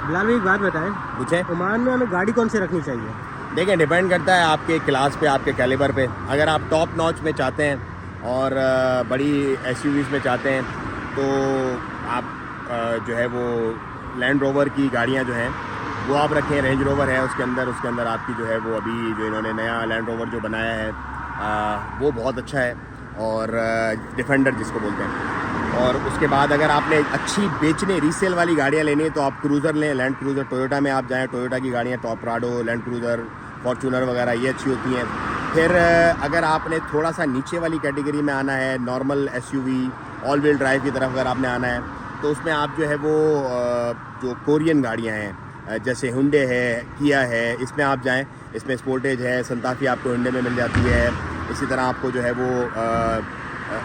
बिलाल भाई एक बात बताएं, पूछे। ओमान में हमें गाड़ी कौन सी रखनी चाहिए? देखिए, डिपेंड करता है आपके क्लास पे, आपके कैलिबर पे। अगर आप टॉप नॉच में चाहते हैं और बड़ी एसयूवीज़ में चाहते हैं तो आप जो है वो लैंड रोवर की गाड़ियां जो हैं वो आप रखें। रेंज रोवर है उसके अंदर आपकी जो है वो अभी जो इन्होंने नया लैंड रोवर जो बनाया है वो बहुत अच्छा है, और डिफेंडर जिसको बोलते हैं। और उसके बाद अगर आपने अच्छी बेचने रीसेल वाली गाड़ियाँ लेनी है तो आप क्रूज़र लें, लैंड क्रूज़र। टोयोटा में आप जाएँ, टोयोटा की गाड़ियाँ top Prado, land cruiser, Fortuner वगैरह ये अच्छी होती हैं। फिर अगर आपने थोड़ा सा नीचे वाली कैटेगरी में आना है, normal SUV all wheel drive की तरफ अगर आपने आना है तो उसमें आप जो है वो जो कोरियन गाड़ियाँ हैं जैसे हुंडे है, किया है, इसमें आप जाएं। इसमें स्पोर्टेज है, संताफी आपको हुंडे में मिल जाती है। इसी तरह आपको जो है वो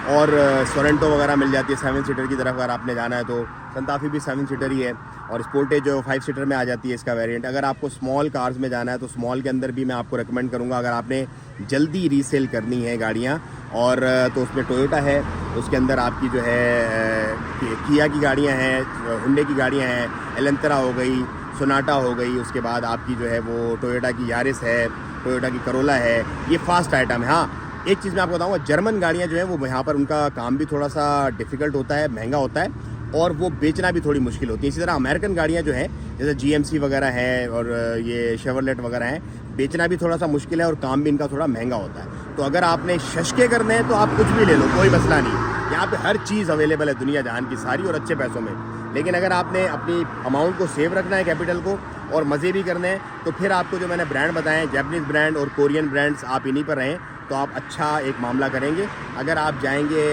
और सोरेंटो वगैरह मिल जाती है 7 सीटर की तरफ। अगर आपने जाना है तो संताफी भी 7 सीटर ही है, और स्पोर्टेज जो 5 सीटर में आ जाती है इसका वेरिएंट। अगर आपको स्मॉल कार्स में जाना है तो स्मॉल के अंदर भी मैं आपको रेकमेंड करूँगा, अगर आपने जल्दी रीसेल करनी है गाड़ियाँ और तो उसमें टोयोटा है। उसके अंदर आपकी जो है किया की गाड़ियाँ हैं, हुंडे की गाड़ियाँ हैं, एलेंट्रा हो गई, सोनाटा हो गई। उसके बाद आपकी जो है वो टोयोटा की यारिस है, टोयोटा की करोला है। ये फास्ट आइटम है। हाँ, एक चीज़ मैं आपको बताऊंगा, जर्मन गाड़ियाँ जो हैं वो यहाँ पर उनका काम भी थोड़ा सा डिफ़िकल्ट होता है, महंगा होता है, और वो बेचना भी थोड़ी मुश्किल होती है। इसी तरह अमेरिकन गाड़ियाँ जो हैं जैसे जीएमसी वगैरह है और ये शेवरलेट वगैरह हैं, बेचना भी थोड़ा सा मुश्किल है और काम भी इनका थोड़ा महंगा होता है। तो अगर आपने शशके करने हैं तो आप कुछ भी ले लो, कोई मसला नहीं। यहाँ पे हर चीज़ अवेलेबल है दुनिया जहान की सारी, और अच्छे पैसों में। लेकिन अगर आपने अपनी अमाउंट को सेव रखना है, कैपिटल को, और मज़े भी करने हैं, तो फिर आपको जो मैंने ब्रांड बताएं, जैपनीज़ ब्रांड और कोरियन ब्रांड्स, आप इन्हीं पर रहें तो आप अच्छा एक मामला करेंगे। अगर आप जाएंगे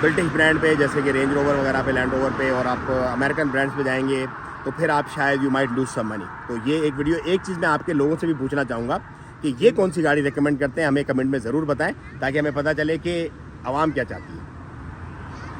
ब्रिटिश ब्रांड पे जैसे कि रेंज रोवर वगैरह पे, लैंड रोवर पे, और आप अमेरिकन ब्रांड्स पे जाएंगे तो फिर आप शायद you might lose some money. तो ये एक वीडियो, एक चीज़ मैं आपके लोगों से भी पूछना चाहूँगा कि ये कौन सी गाड़ी रिकमेंड करते हैं, हमें कमेंट में ज़रूर बताएं ताकि हमें पता चले कि आवाम क्या चाहती है।